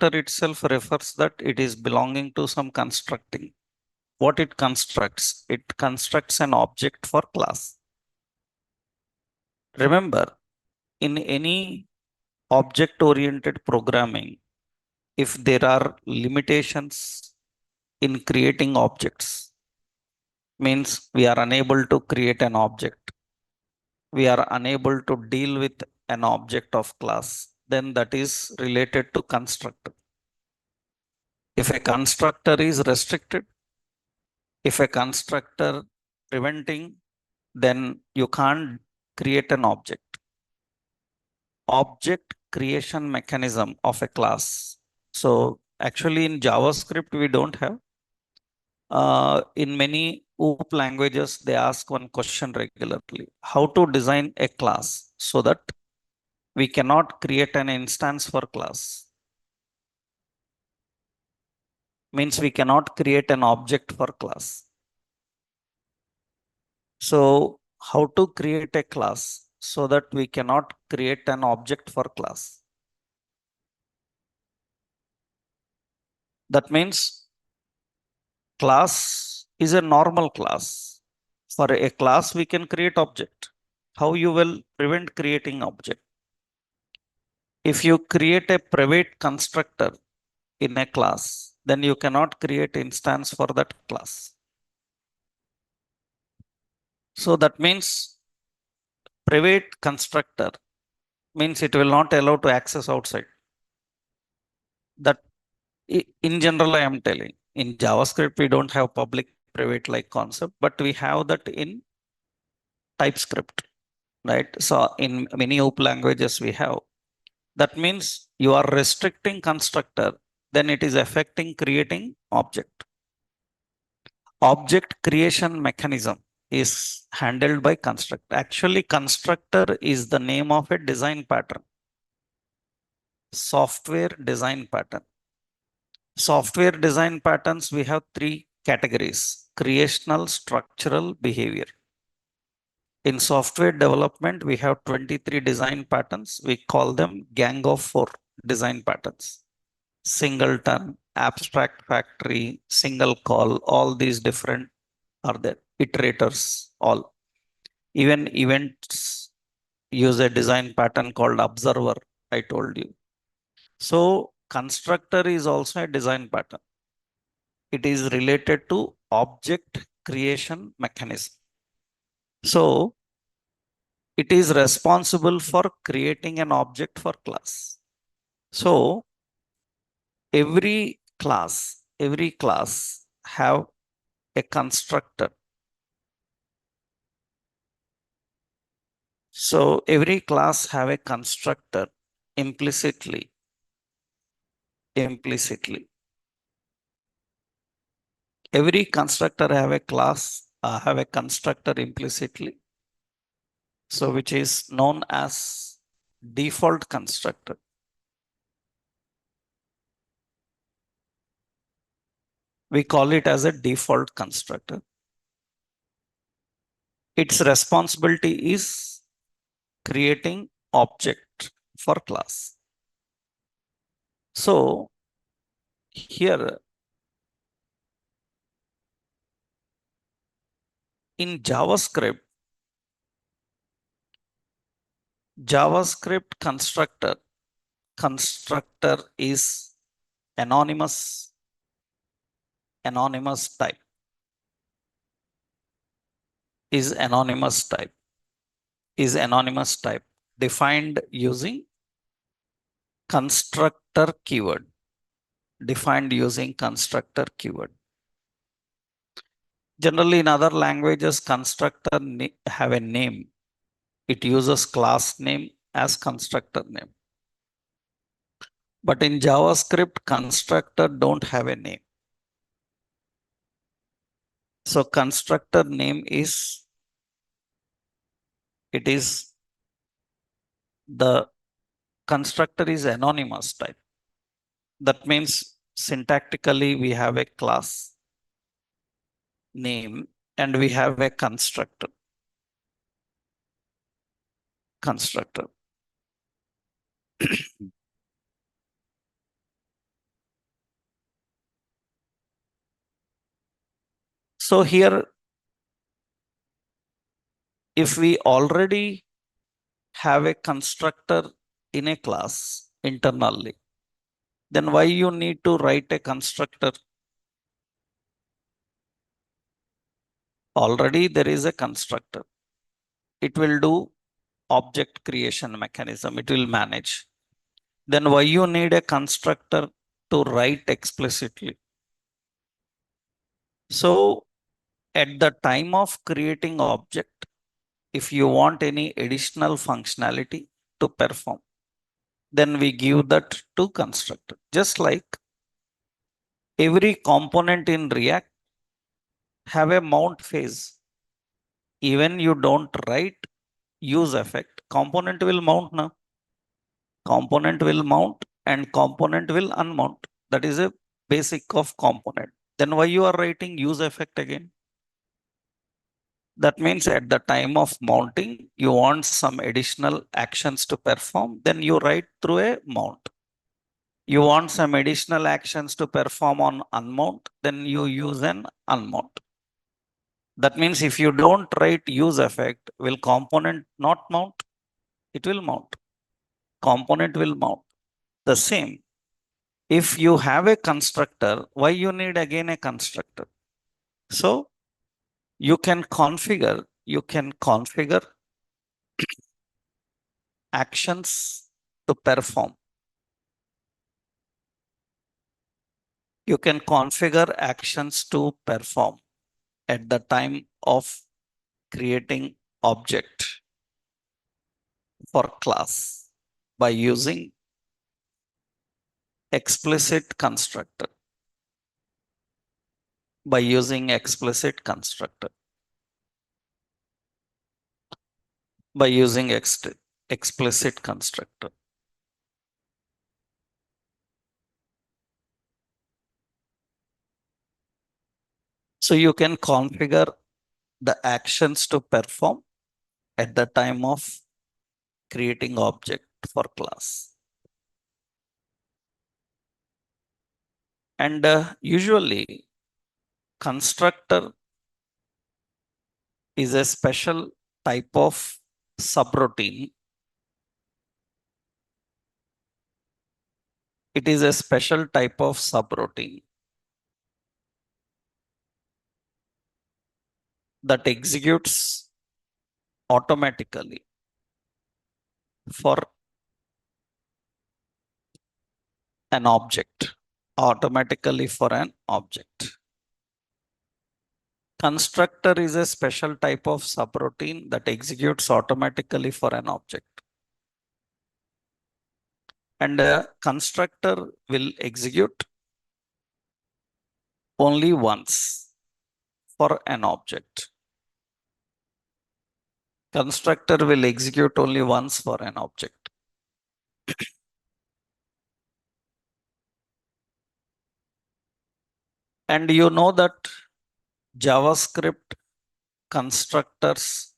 constructor itself refers that it is belonging to some constructing. What it constructs? It constructs an object for class. Remember, in any object-oriented programming, if there are limitations in creating objects, means we are unable to create an object, we are unable to deal with an object of class, then that is related to constructor. If a constructor is restricted, if a constructor preventing, then you can't create an object. Object creation mechanism of a class. So actually in JavaScript, we don't have. In many OOP languages, they ask one question regularly: how to design a class so that we cannot create an instance for class. Means we cannot create an object for class. So how to create a class so that we cannot create an object for class? That means class is a normal class. For a class, we can create object. How you will prevent creating object? If you create a private constructor in a class, then you cannot create instance for that class. So that means private constructor means it will not allow to access outside. That in general, I am telling. In JavaScript, we don't have public private like concept, but we have that in TypeScript, right? So in many OOP languages we have. That means you are restricting constructor, then it is affecting creating object. Object creation mechanism is handled by constructor. Actually, constructor is the name of a design pattern. Software design pattern. Software design patterns, we have three categories: creational, structural, behavior. In software development, we have 23 design patterns. We call them gang of four design patterns: singleton, abstract factory, single call. All these different are there. Iterators, all. Even events use a design pattern called observer, I told you. So constructor is also a design pattern. It is related to object creation mechanism. So it is responsible for creating an object for class. So every class have a constructor. So every class have a constructor implicitly. Every constructor have a class, have a constructor implicitly. So which is known as default constructor. We call it as a default constructor. Its responsibility is creating object for class. So here in JavaScript constructor is anonymous type. Is anonymous type defined using constructor keyword. Generally, in other languages, constructor have a name. It uses class name as constructor name. But in JavaScript, constructor don't have a name. So constructor name is, the constructor is anonymous type. That means syntactically we have a class name and we have a constructor. So here, if we already have a constructor in a class internally, then why you need to write a constructor? Already there is a constructor. It will do object creation mechanism. It will manage. Then why you need a constructor to write explicitly? So at the time of creating object, if you want any additional functionality to perform, then we give that to constructor. Just like every component in React have a mount phase. Even you don't write use effect, component will mount now. Component will mount and component will unmount. That is a basic of component. Then why you are writing use effect again? That means at the time of mounting, you want some additional actions to perform, then you write through a mount. You want some additional actions to perform on unmount, then you use an unmount. That means if you don't write use effect, will component not mount? It will mount. Component will mount. The same. If you have a constructor, why you need again a constructor? So you can configure actions to perform. You can configure actions to perform at the time of creating object for class by using explicit constructor. By using explicit constructor. By using explicit constructor. So you can configure the actions to perform at the time of creating object for class. And usually constructor is a special type of subroutine. It is a special type of subroutine that executes automatically for an object. Automatically for an object. Constructor is a special type of subroutine that executes automatically for an object. And a constructor will execute only once for an object. Constructor will execute only once for an object. And you know that JavaScript constructors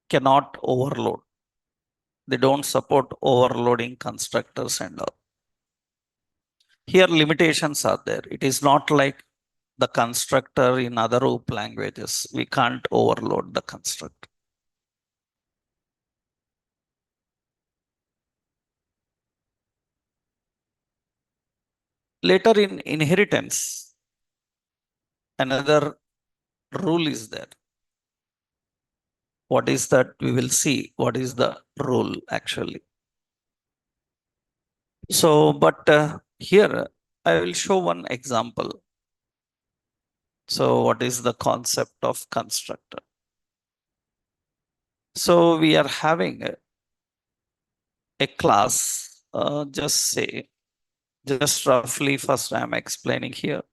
cannot overload. They don't support overloading constructors and all. Here limitations are there. It is not like the constructor in other OOP languages. We can't overload the constructor. Later in inheritance, another rule is there. What is that? We will see what is the rule actually. So, but here I will show one example. So what is the concept of constructor? So we are having a class, just roughly first I am explaining here.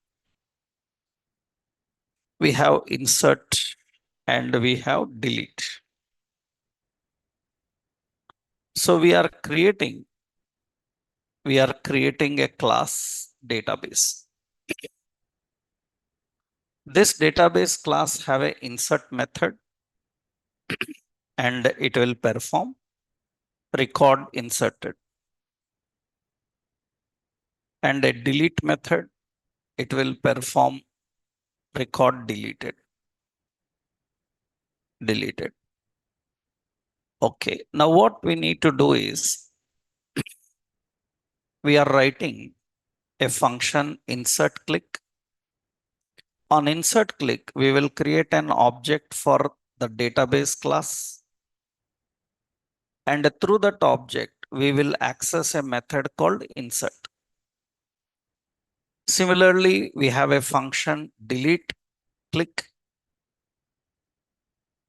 We have insert and we have delete. So we are creating a class database. This database class have a insert method and it will perform record inserted. And a delete method, it will perform record deleted. Okay, now what we need to do is we are writing a function insert click. On insert click, we will create an object for the database class. And through that object, we will access a method called insert. Similarly, we have a function delete click.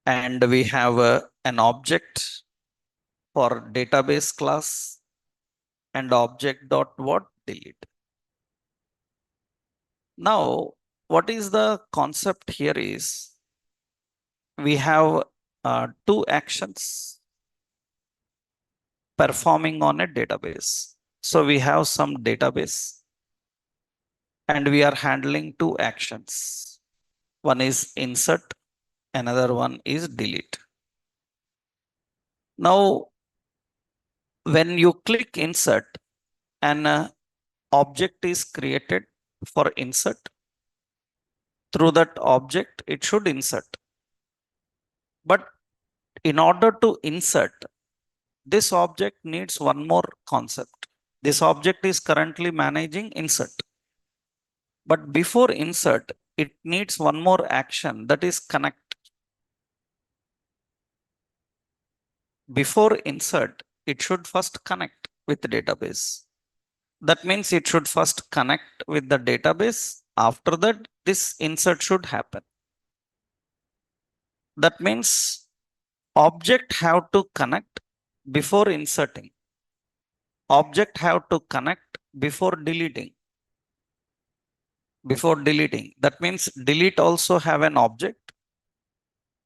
And we have an object for database class and object dot what delete. Now, what is the concept here is we have two actions performing on a database. So we have some database and we are handling two actions. One is insert, another one is delete. Now, when you click insert, an object is created for insert. Through that object, it should insert. But in order to insert, this object needs one more concept. This object is currently managing insert. But before insert, it needs one more action, that is connect. Before insert, it should first connect with the database. That means it should first connect with the database. After that, this insert should happen. That means object have to connect before inserting. Object have to connect before deleting. That means delete also have an object,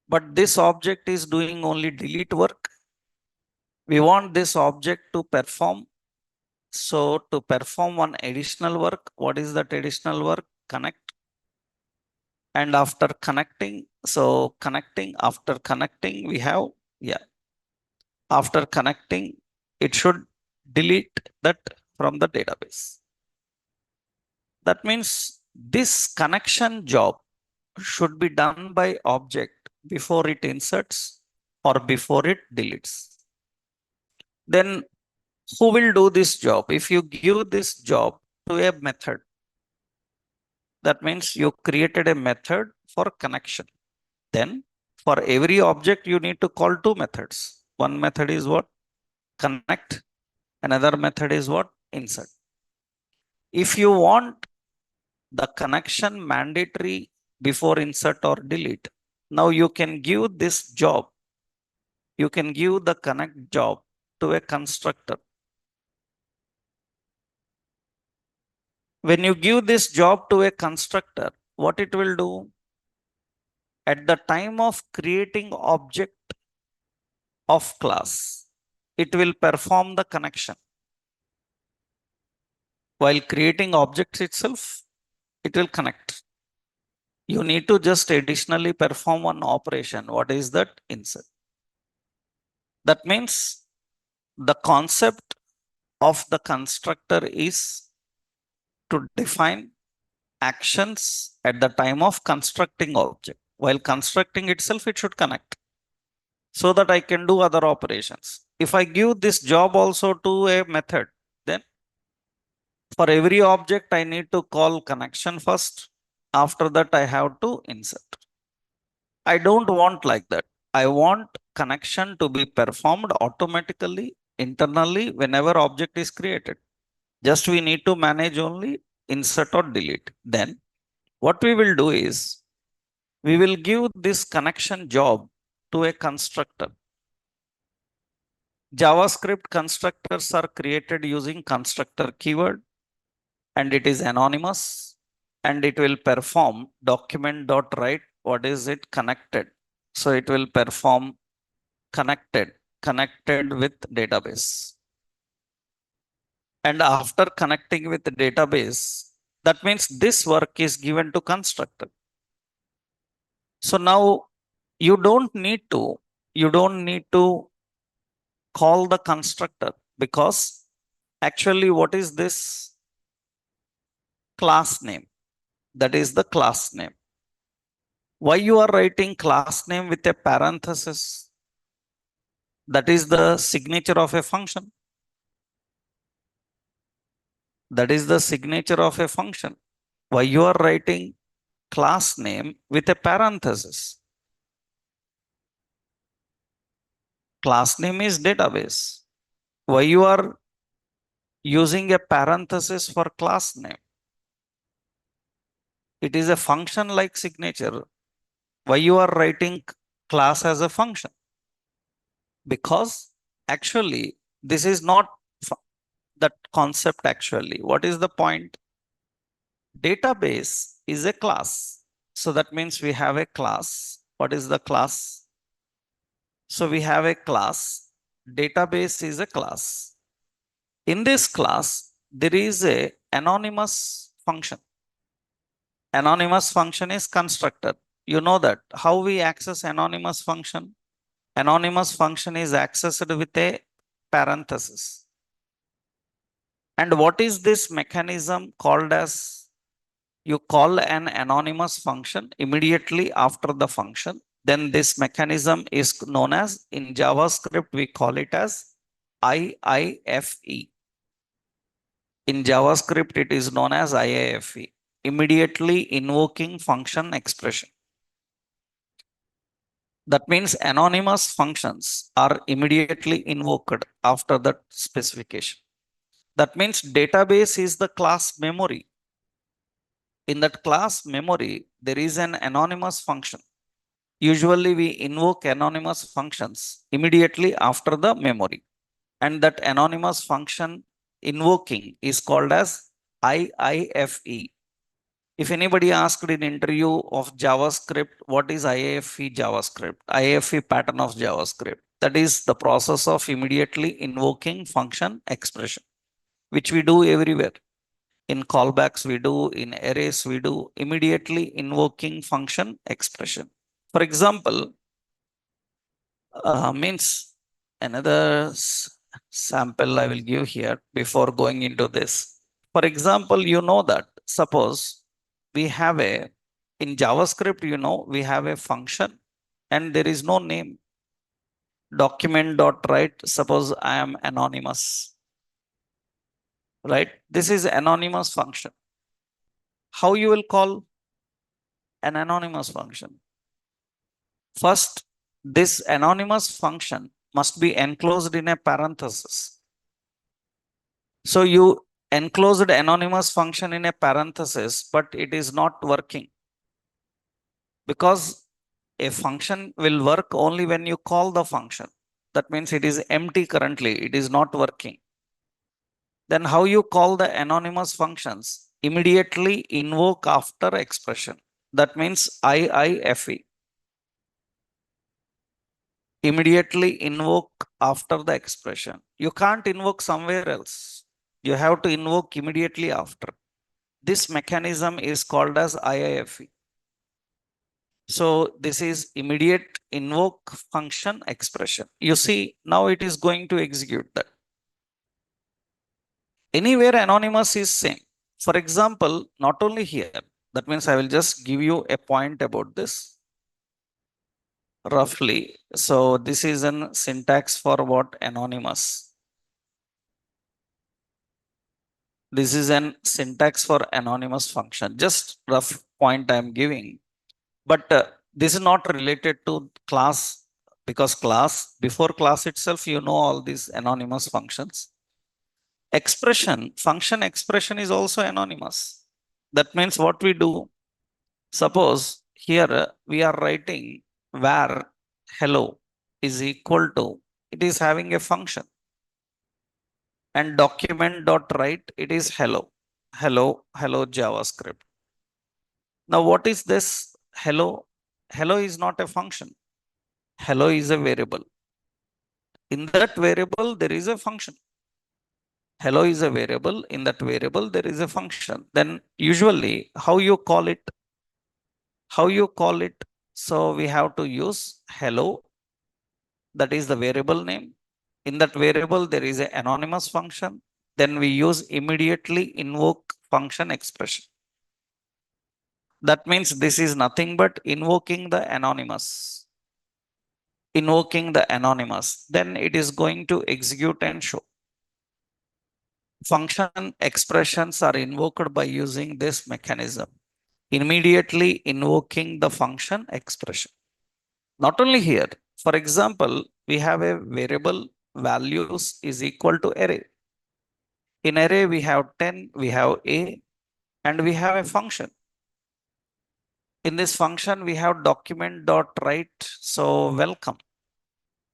but this object is doing only delete work. We want this object to perform. So to perform one additional work, what is that additional work? Connect. And after connecting, after connecting, we have, after connecting, it should delete that from the database. That means this connection job should be done by object before it inserts or before it deletes. Then who will do this job? If you give this job to a method, that means you created a method for connection. Then for every object, you need to call two methods. One method is what? Connect. Another method is what? Insert. If you want the connection mandatory before insert or delete, now you can give this job. You can give the connect job to a constructor. When you give this job to a constructor, what it will do? At the time of creating object of class, it will perform the connection. While creating objects itself, it will connect. You need to just additionally perform one operation. What is that? Insert. That means the concept of the constructor is to define actions at the time of constructing object. While constructing itself, it should connect so that I can do other operations. If I give this job also to a method, then for every object, I need to call connection first. After that, I have to insert. I don't want like that. I want connection to be performed automatically, internally, whenever object is created. Just we need to manage only insert or delete. Then what we will do is we will give this connection job to a constructor. JavaScript constructors are created using constructor keyword and it is anonymous and it will perform document.write. What is it? Connected. So it will perform connected with database. And after connecting with the database, that means this work is given to constructor. So now you don't need to call the constructor because actually what is this class name? That is the class name. Why you are writing class name with a parenthesis? That is the signature of a function. That is the signature of a function. Why you are writing class name with a parenthesis? Class name is database. Why you are using a parenthesis for class name? It is a function like signature. Why you are writing class as a function? Because actually this is not that concept actually. What is the point? Database is a class. So that means we have a class. What is the class? So we have a class. Database is a class. In this class, there is a anonymous function. Anonymous function is constructed. You know that. How we access anonymous function? Anonymous function is accessed with a parenthesis. And what is this mechanism called as? You call an anonymous function immediately after the function. Then this mechanism is known as, in JavaScript, we call it as IIFE. In JavaScript, it is known as IIFE, immediately invoking function expression. That means anonymous functions are immediately invoked after that specification. That means database is the class memory. In that class memory, there is an anonymous function. Usually we invoke anonymous functions immediately after the memory. And that anonymous function invoking is called as IIFE. If anybody asked in interview of JavaScript, what is IIFE JavaScript? IIFE pattern of JavaScript. That is the process of immediately invoking function expression, which we do everywhere. In callbacks, we do, in arrays, we do, immediately invoking function expression. For example, means another sample I will give here before going into this. For example, you know that suppose we have a, in JavaScript, you know, we have a function and there is no name. Document dot write, suppose I am anonymous, right? This is anonymous function. How you will call an anonymous function? First, this anonymous function must be enclosed in a parenthesis. So you enclosed anonymous function in a parenthesis, but it is not working because a function will work only when you call the function. That means it is empty currently, it is not working. Then how you call the anonymous functions? Immediately invoke after expression. That means IIFE. Immediately invoke after the expression. You can't invoke somewhere else. You have to invoke immediately after. This mechanism is called as IIFE. So this is immediate invoke function expression. You see, now it is going to execute that. Anywhere anonymous is same. For example, not only here, that means I will just give you a point about this roughly. So this is an syntax for what? Anonymous. This is an syntax for anonymous function. Just rough point I am giving. But this is not related to class, because class, before class itself, you know all these anonymous functions. Expression, function expression is also anonymous. That means what we do, suppose here we are writing var hello is equal to, it is having a function, and document dot write, it is hello, hello JavaScript. Now what is this hello? Hello is not a function. Hello is a variable. In that variable, there is a function. Hello is a variable. In that variable, there is a function. Then usually how you call it? How you call it? So we have to use hello. That is the variable name. In that variable, there is an anonymous function. Then we use immediately invoke function expression. That means this is nothing but invoking the anonymous. Invoking the anonymous. Then it is going to execute and show. Function expressions are invoked by using this mechanism. Immediately invoking the function expression. Not only here, for example, we have a variable values is equal to array. In array, we have 10, we have a, and we have a function. In this function, we have document dot write. So welcome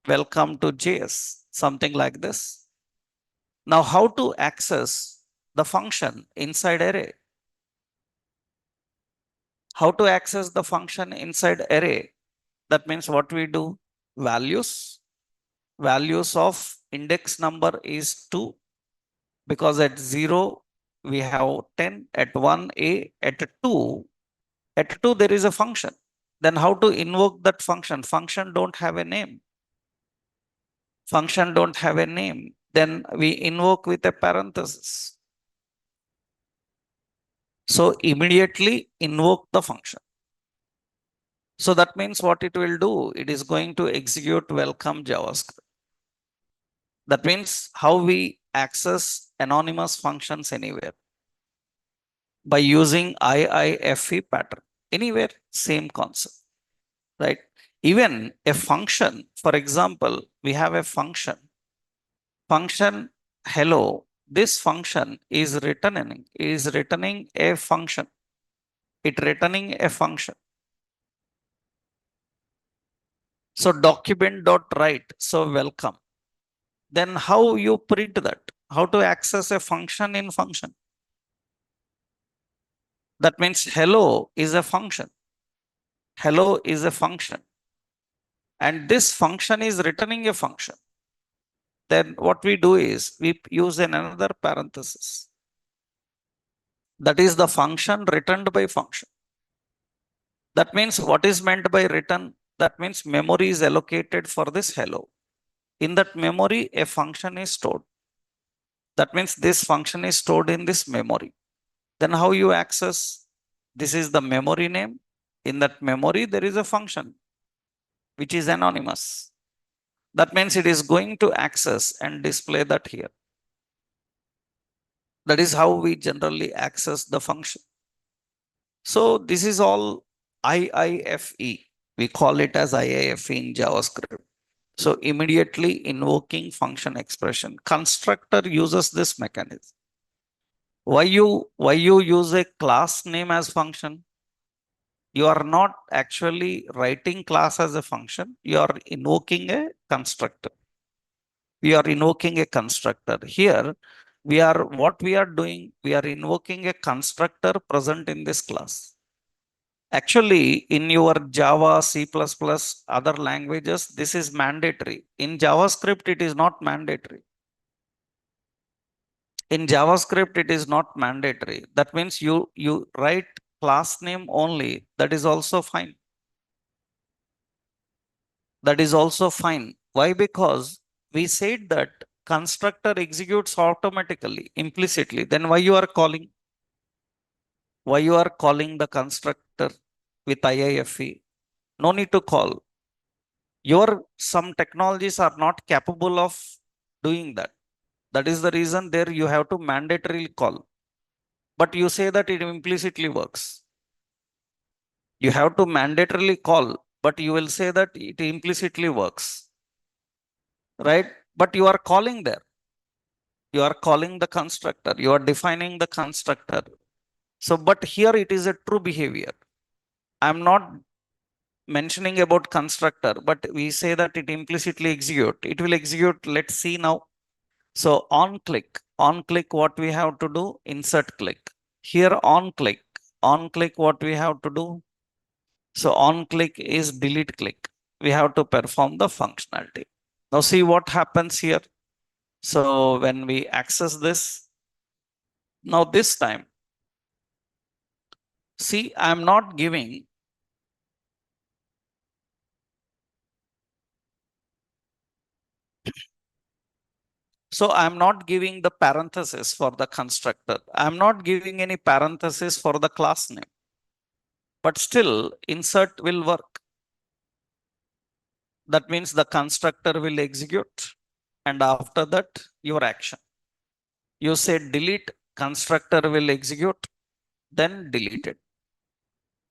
to JS, something like this. Now, how to access the function inside array? How to access the function inside array? That means what we do? Values of index number is 2, because at 0 we have 10, at 1 a, at 2 there is a function. Then how to invoke that function? Function don't have a name. Function don't have a name. Then we invoke with a parenthesis. So immediately invoke the function. So that means what it will do, it is going to execute welcome JavaScript. That means how we access anonymous functions anywhere by using IIFE pattern. Anywhere, same concept, right? Even a function, for example, we have a function hello. This function is returning a function. It returning a function. So document dot write. So welcome. Then how you print that? How to access a function in function? That means hello is a function. Hello is a function. And this function is returning a function. Then what we do is we use another parenthesis. That is the function returned by function. That means what is meant by return? That means memory is allocated for this hello. In that memory, a function is stored. That means this function is stored in this memory. Then how you access? This is the memory name. In that memory, there is a function which is anonymous. That means it is going to access and display that here. That is how we generally access the function. So this is all IIFE. We call it as IIFE in JavaScript. So immediately invoking function expression. Constructor uses this mechanism. Why you use a class name as function? You are not actually writing class as a function. You are invoking a constructor. We are invoking a constructor. Here, what we are doing, we are invoking a constructor present in this class. Actually, in your Java, C++, other languages, this is mandatory. In JavaScript, it is not mandatory. In JavaScript, it is not mandatory. That means you write class name only. That is also fine. That is also fine. Why? Because we said that constructor executes automatically, implicitly. Then why you are calling? Why you are calling the constructor with IIFE? No need to call. Some technologies are not capable of doing that. That is the reason there you have to mandatorily call. But you say that it implicitly works. You have to mandatorily call, but you will say that it implicitly works. Right? But you are calling there. You are calling the constructor. You are defining the constructor. So, but here it is a true behavior. I'm not mentioning about constructor, but we say that it implicitly execute. It will execute. Let's see now. So on click, what we have to do? Insert click. Here on click, what we have to do? So on click is delete click. We have to perform the functionality. Now see what happens here. So when we access this, now this time, see, I'm not giving. So I'm not giving the parenthesis for the constructor. I'm not giving any parenthesis for the class name. but still insert will work. That means the constructor will execute, and after that, your action. You say delete, constructor will execute, then delete it.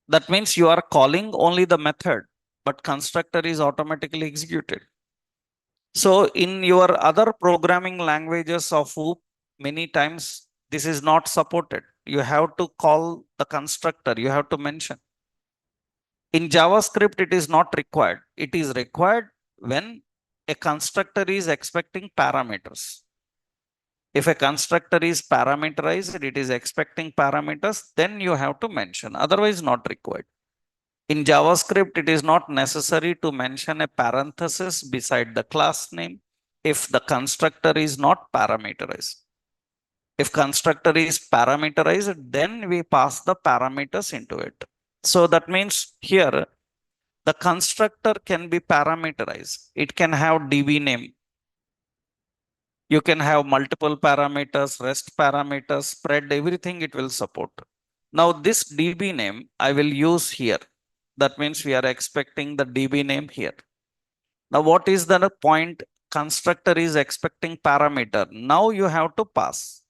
That means you are calling only the method, but constructor is automatically executed. So in your other programming languages of OOP, many times this is not supported. You have to call the constructor, you have to mention. In JavaScript, it is not required. It is required when a constructor is expecting parameters. If a constructor is parameterized, it is expecting parameters, then you have to mention, otherwise not required. In JavaScript, it is not necessary to mention a parenthesis beside the class name if the constructor is not parameterized. If constructor is parameterized, then we pass the parameters into it. So that means here the constructor can be parameterized. It can have DB name. You can have multiple parameters, rest parameters, spread, everything it will support. Now this DB name I will use here. That means we are expecting the DB name here. Now what is the point? Constructor is expecting parameter. Now you have to pass.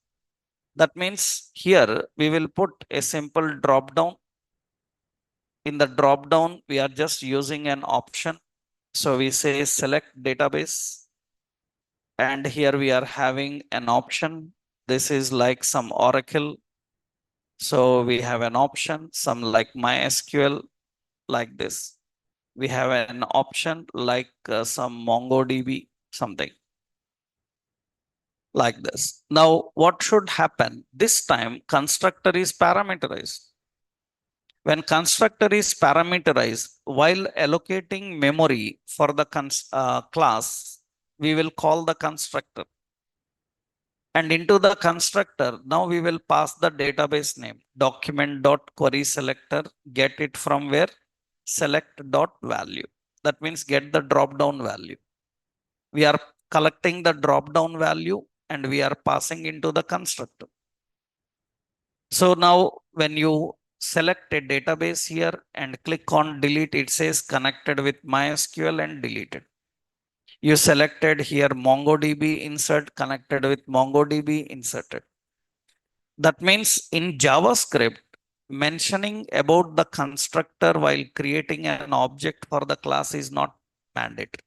That means here we will put a simple drop down. In the drop down, we are just using an option. So we say select database. And here we are having an option. This is like some Oracle. So we have an option, some like MySQL, like this. We have an option like some MongoDB, something like this. Now, what should happen? This time, constructor is parameterized. When constructor is parameterized, while allocating memory for the class, we will call the constructor. And into the constructor, now we will pass the database name, document.querySelector, get it from where? Select.value. That means get the drop down value. We are collecting the drop down value and we are passing into the constructor. So now when you select a database here and click on delete, it says connected with MySQL and deleted. You selected here MongoDB, insert, connected with MongoDB, inserted. That means in JavaScript, mentioning about the constructor while creating an object for the class is not mandatory.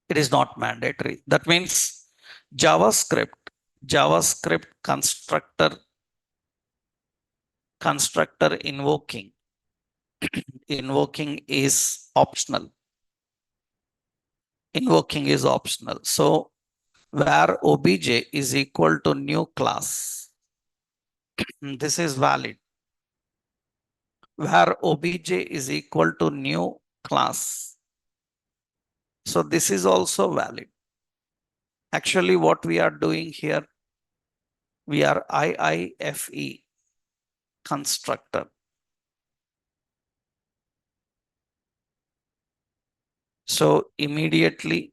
It is not mandatory. That means JavaScript constructor invoking is optional. Invoking is optional. So where obj is equal to new class, this is valid. Where obj is equal to new class, so this is also valid. Actually, what we are doing here, we are IIFE constructor. So immediately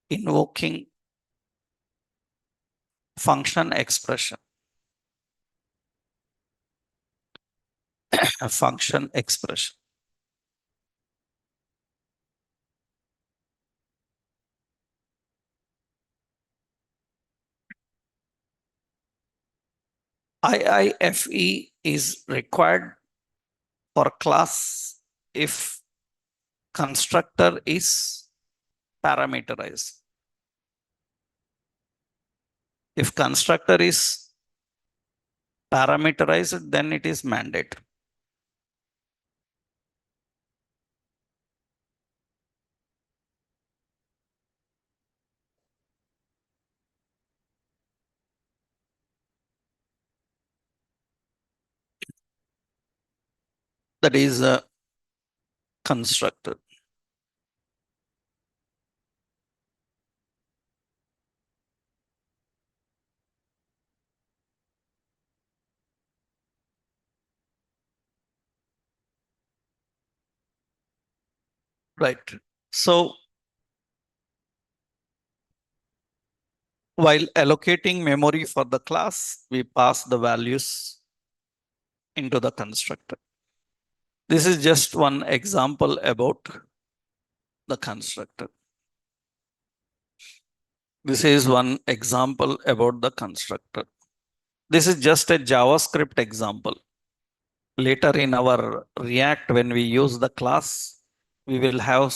invoking function expression, a function expression. IIFE is required for class if constructor is parameterized. If constructor is parameterized, then it is mandate. That is a constructor. Right. So While allocating memory for the class, we pass the values into the constructor. This is just one example about the constructor. This is one example about the constructor. This is just a JavaScript example. Later in our React, when we use the class, we will have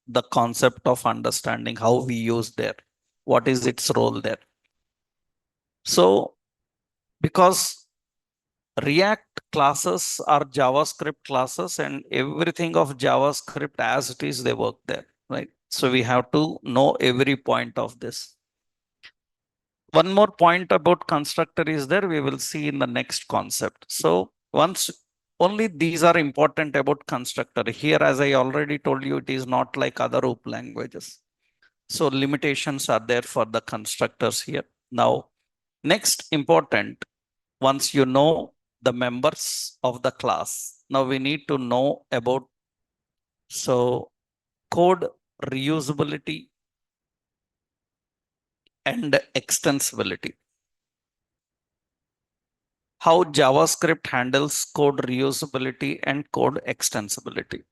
the concept of understanding how we use there, what is its role there. So, because React classes are JavaScript classes and everything of JavaScript as it is, they work there, right? So we have to know every point of this. One more point about constructor is there, we will see in the next concept. So once only these are important about constructor. Here, as I already told you, it is not like other OOP languages. So limitations are there for the constructors here. Now, next important, once you know the members of the class, now we need to know about so code reusability and extensibility. How JavaScript handles code reusability and code extensibility.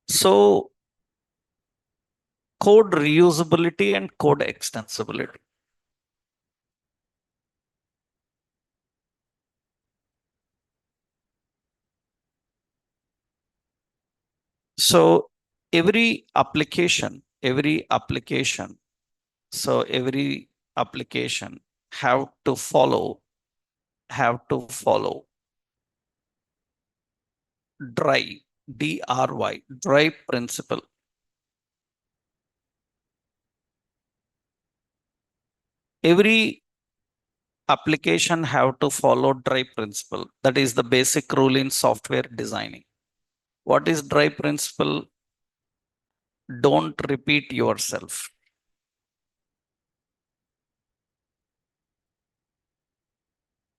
So code reusability and code extensibility. So every application, so every application have to follow dry, DRY, dry principle. Every application have to follow dry principle. That is the basic rule in software designing. What is dry principle? Don't repeat yourself.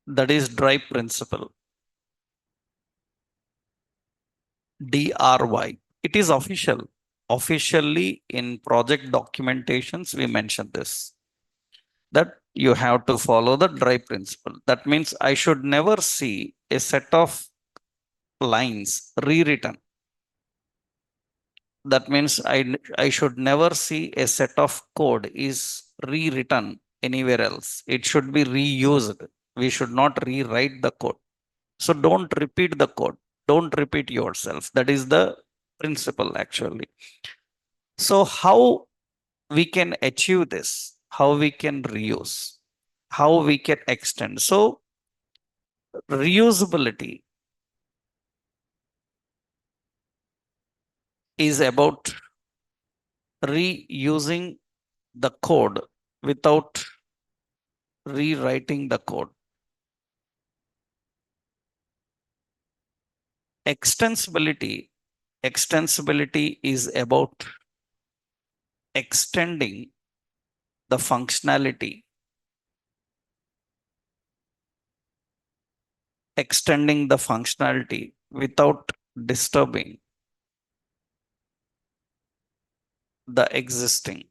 That is dry principle. DRY. It is official. Officially in project documentations, we mention this. That you have to follow the dry principle. That means I should never see a set of lines rewritten. That means I should never see a set of code is rewritten anywhere else. It should be reused. We should not rewrite the code. So don't repeat the code. Don't repeat yourself. That is the principle actually. So how we can achieve this? How we can reuse? How we can extend? So reusability is about reusing the code without rewriting the code. Extensibility is about extending the functionality, without disturbing the existing.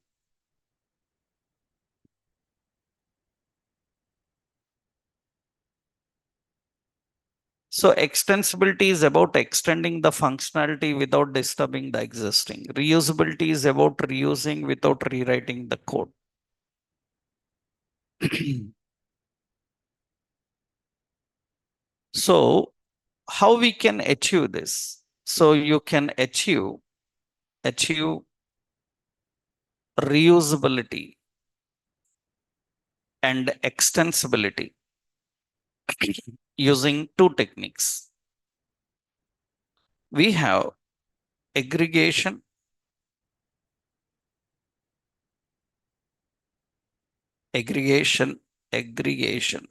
So extensibility is about extending the functionality without disturbing the existing. Reusability is about reusing without rewriting the code. So how we can achieve this? So you can achieve reusability and extensibility using two techniques. We have aggregation, aggregation, aggregation,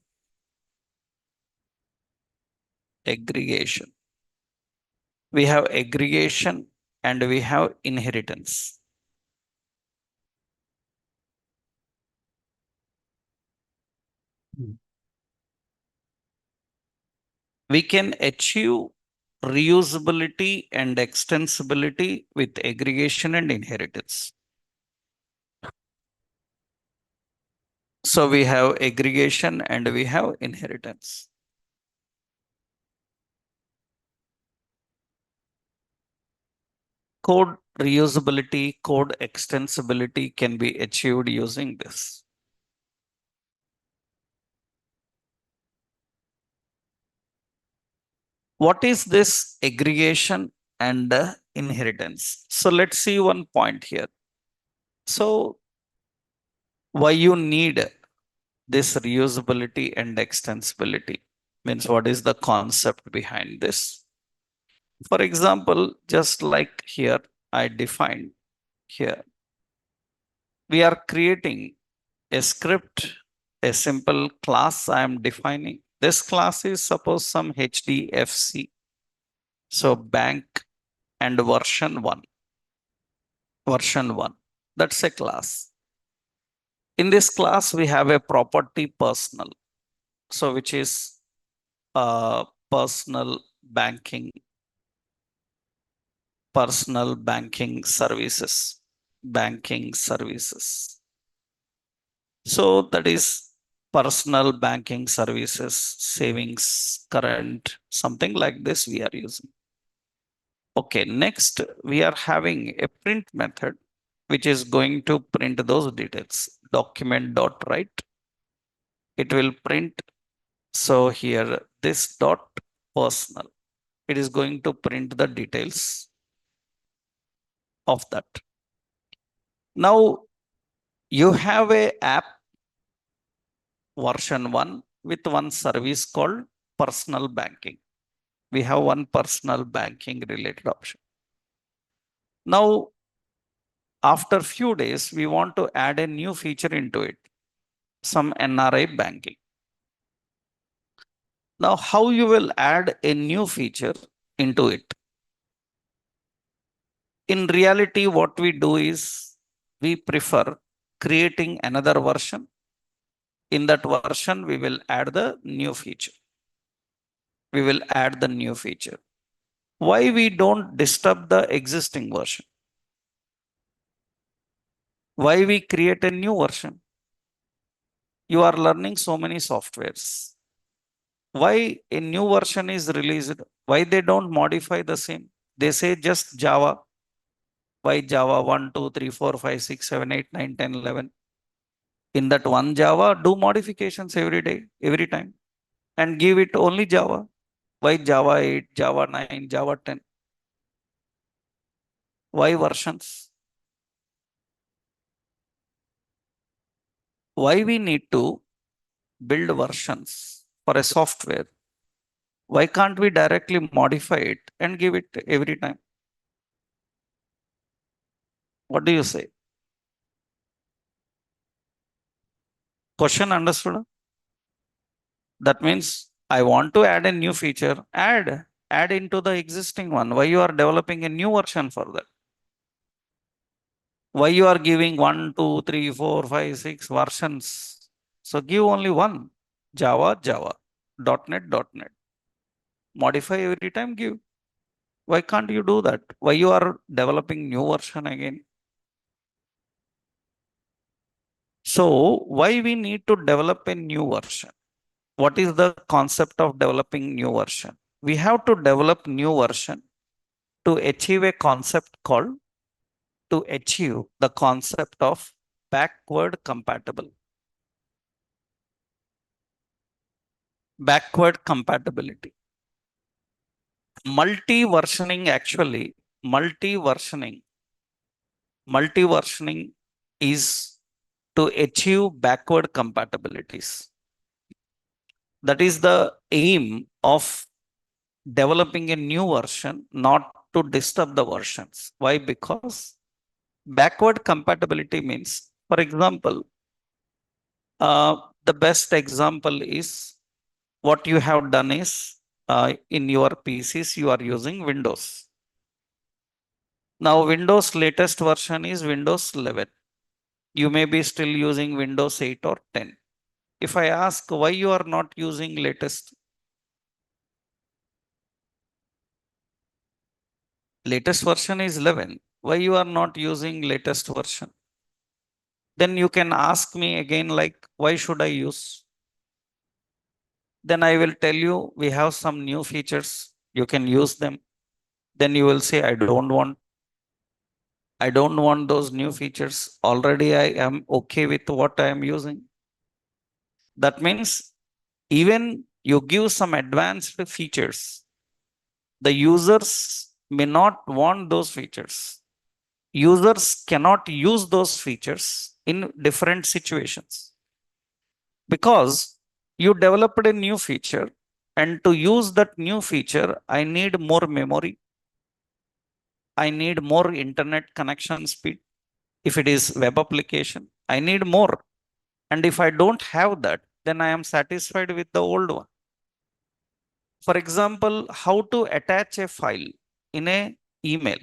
aggregation. We have aggregation and we have inheritance. We can achieve reusability and extensibility with aggregation and inheritance. So we have aggregation and we have inheritance. Code reusability, code extensibility can be achieved using this. What is this aggregation and inheritance? So let's see one point here. So why you need this reusability and extensibility means what is the concept behind this? For example, just like here, I defined here, we are creating a script, a simple class I am defining. This class is suppose some HDFC. So bank and version one. That's a class. In this class, we have a property personal. So which is personal banking, banking services. So that is personal banking services, savings, current, something like this we are using. Okay, next we are having a print method which is going to print those details. Document dot write. It will print. So here this dot personal. It is going to print the details of that. Now you have a app version 1 with one service called personal banking. We have one personal banking related option. Now, after few days, we want to add a new feature into it, some NRI banking. Now, how you will add a new feature into it? In reality, what we do is we prefer creating another version. In that version, we will add the new feature. We will add the new feature. Why we don't disturb the existing version? Why we create a new version? You are learning so many softwares. Why a new version is released? Why they don't modify the same? They say just Java. Why Java 1, 2, 3, 4, 5, 6, 7, 8, 9, 10, 11? In that one Java, do modifications every day, every time, and give it only Java. Why Java 8, Java 9, Java 10? Why versions? Why we need to build versions for a software? Why can't we directly modify it and give it every time? What do you say? Question understood? That means I want to add a new feature, add into the existing one. Why you are developing a new version for that? Why you are giving 1, 2, 3, 4, 5, 6 versions? So give only one. Java, Java, .NET, .NET. Modify every time, give. Why can't you do that? Why you are developing new version again? So why we need to develop a new version? What is the concept of developing new version? We have to develop new version to achieve a concept called to achieve the concept of backward compatible. Backward compatibility. Multi-versioning actually, multi-versioning is to achieve backward compatibilities. That is the aim of developing a new version, not to disturb the versions. Why? Because backward compatibility means, for example, the best example is what you have done is in your PCs, you are using Windows. Now, Windows latest version is Windows 11. You may be still using Windows 8 or 10. If I ask why you are not using latest, latest version is 11. Why you are not using latest version? Then you can ask me again, like, why should I use? Then I will tell you, we have some new features. You can use them. Then you will say, I don't want those new features. Already I am okay with what I am using. That means even you give some advanced features, the users may not want those features. Users cannot use those features in different situations because you developed a new feature, and to use that new feature, I need more memory. I need more internet connection speed. If it is web application, I need more. And if I don't have that, then I am satisfied with the old one. For example, how to attach a file in a email.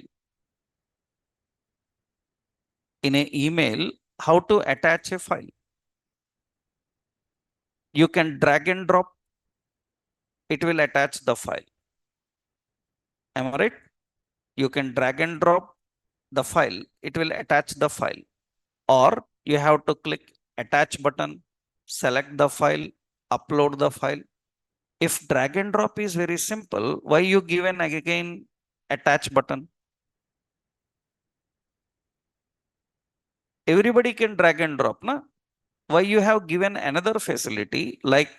In a email, how to attach a file. You can drag and drop, it will attach the file. Am I right? You can drag and drop the file, it will attach the file. Or you have to click attach button, select the file, upload the file. If drag and drop is very simple, why you give an again attach button? Everybody can drag and drop, na? Why you have given another facility like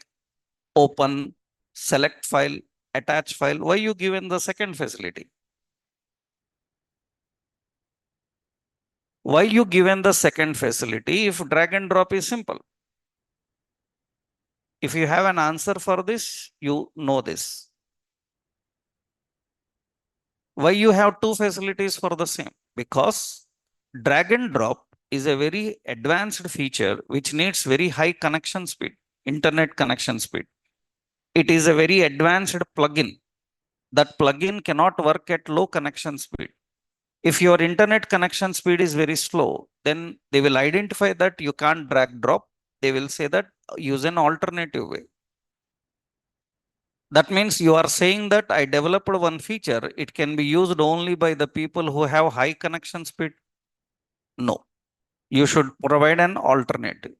open, select file, attach file? Why you given the second facility? Why you given the second facility if drag and drop is simple? If you have an answer for this, you know this. Why you have two facilities for the same? Because drag and drop is a very advanced feature which needs very high connection speed, internet connection speed. It is a very advanced plugin. That plugin cannot work at low connection speed. If your internet connection speed is very slow, then they will identify that you can't drag drop. They will say that use an alternative way. That means you are saying that I developed one feature, it can be used only by the people who have high connection speed. No, you should provide an alternative.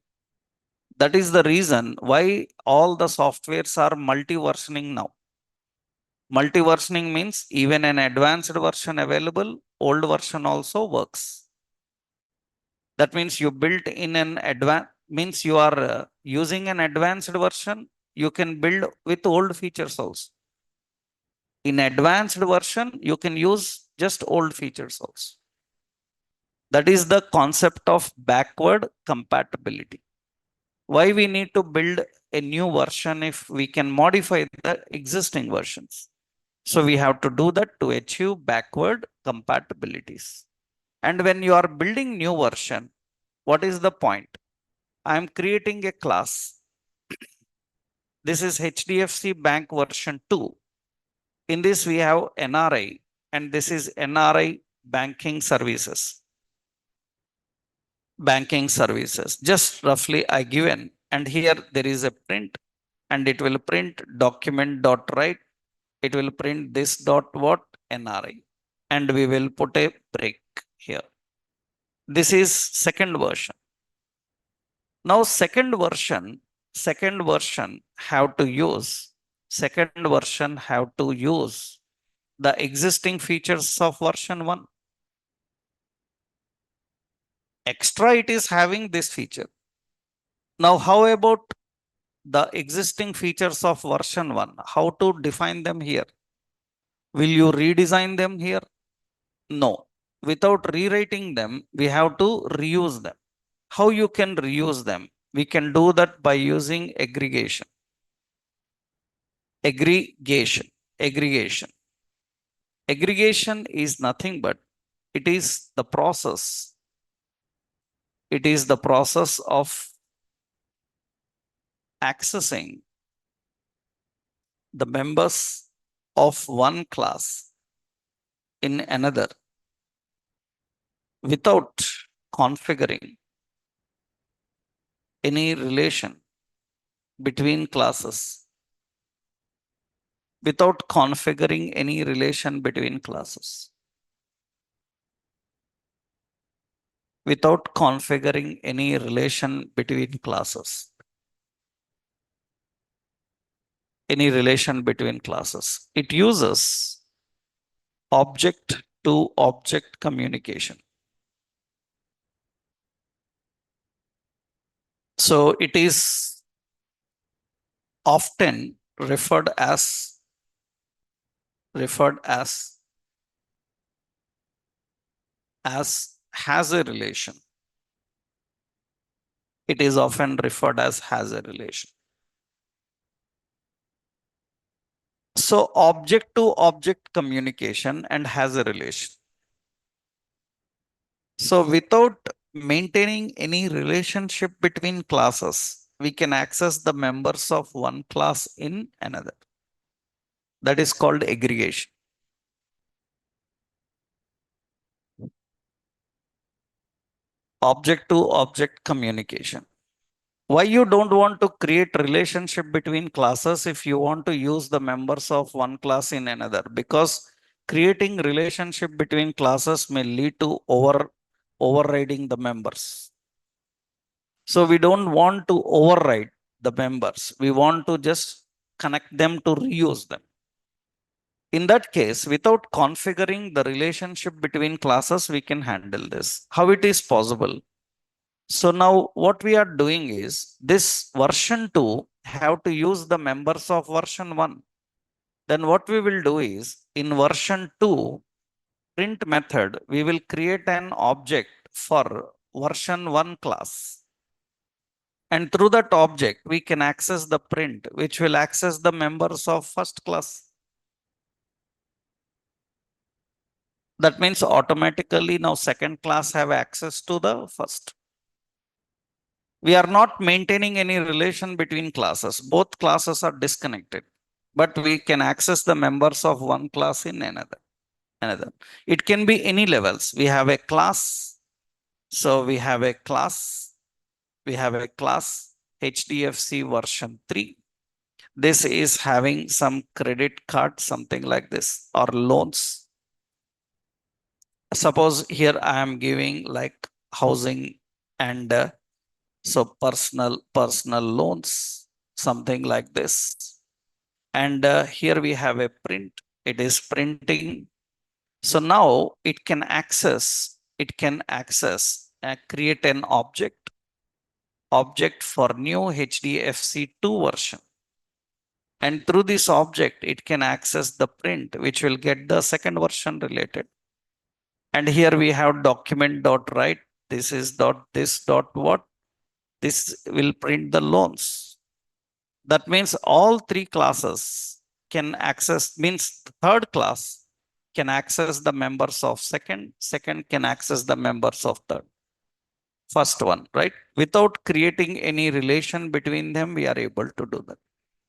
That is the reason why all the softwares are multi-versioning now. Multi-versioning means even an advanced version available, old version also works. That means you built in an advanced, means you are using an advanced version, you can build with old features also. In advanced version, you can use just old features also. That is the concept of backward compatibility. Why we need to build a new version if we can modify the existing versions? So we have to do that to achieve backward compatibilities. And when you are building new version, what is the point? I am creating a class. This is HDFC Bank version 2. In this we have NRI, and this is NRI banking services. Banking services. Just roughly I given, and here there is a print, and it will print document dot write. It will print this dot what NRI, and we will put a break here. This is second version. Now second version have to use the existing features of version 1. Extra it is having this feature. Now how about the existing features of version 1? How to define them here? Will you redesign them here? No. Without rewriting them, we have to reuse them. How you can reuse them? We can do that by using aggregation. Aggregation is nothing but it is the process of accessing the members of one class in another without configuring any relation between classes. Without configuring any relation between classes. without configuring any relation between classes. Any relation between classes. It uses object to object communication. So it is often referred as has a relation. It is often referred as has a relation. So object to object communication and has a relation. So without maintaining any relationship between classes, we can access the members of one class in another. That is called aggregation. Object to object communication. Why you don't want to create relationship between classes if you want to use the members of one class in another? Because creating relationship between classes may lead to overriding the members. So we don't want to override the members. We want to just connect them to reuse them. In that case, without configuring the relationship between classes, we can handle this. How it is possible? So now what we are doing is this version 2 have to use the members of version 1. Then what we will do is in version 2 print method, we will create an object for version 1 class. And through that object, we can access the print, which will access the members of first class. That means automatically now second class have access to the first. We are not maintaining any relation between classes. Both classes are disconnected, but we can access the members of one class in another. It can be any levels. We have a class. So we have a class. We have a class HDFC version 3. This is having some credit card, something like this, or loans. Suppose here I am giving like housing and so personal loans, something like this. And here we have a print. It is printing. So now it can access create an object for new HDFC2 version. And through this object, it can access the print, which will get the second version related. And here we have document dot write. This is dot this dot what. This will print the loans. That means all three classes can access, means the third class can access the members of second can access the members of third. First one, right? Without creating any relation between them, we are able to do that.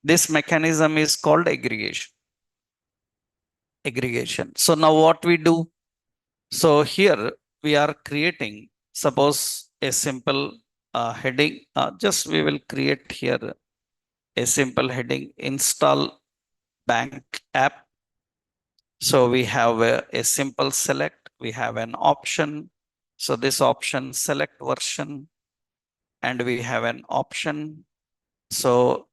This mechanism is called aggregation. So now what we do? So here we are creating, suppose a simple heading, just we will create here a simple heading, install bank app. So we have a simple select, we have an option. So this option select version, and we have an option. So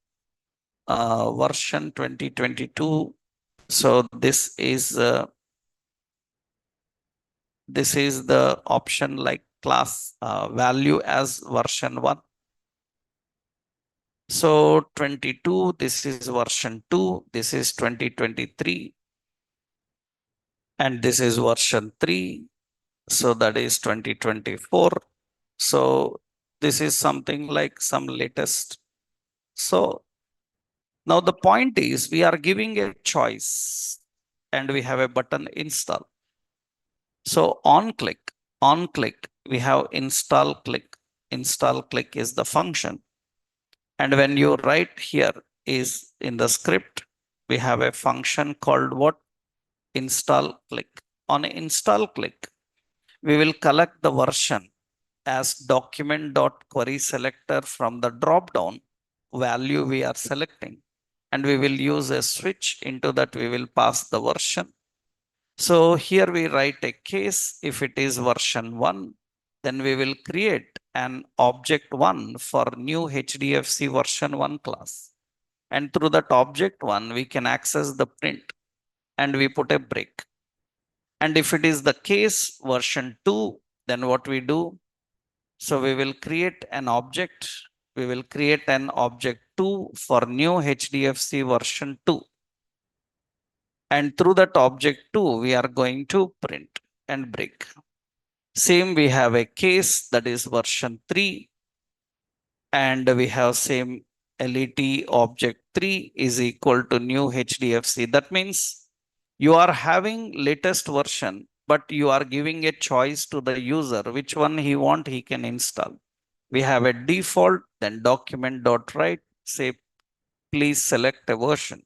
version 2022. So this is the option like class value as version 1. So 22, this is version 2, this is 2023, and this is version 3. So that is 2024. So this is something like some latest. So now the point is we are giving a choice and we have a button install. So on click, we have install click. Install click is the function. And when you write here is in the script, we have a function called what? Install click. On install click, we will collect the version as document.query selector from the drop down value we are selecting. And we will use a switch. Into that we will pass the version. So here we write a case if it is version 1. then we will create an object one for new HDFC version 1 class. And through that object one, we can access the print and we put a break. And if it is the case version 2, then what we do? So we will create an object. We will create an object 2 for new HDFC version 2. And through that object 2, we are going to print and break. Same, we have a case that is version 3. And we have same LET object 3 is equal to new HDFC. That means you are having latest version, but you are giving a choice to the user which one he want he can install. We have a default, then document.write, say please select a version.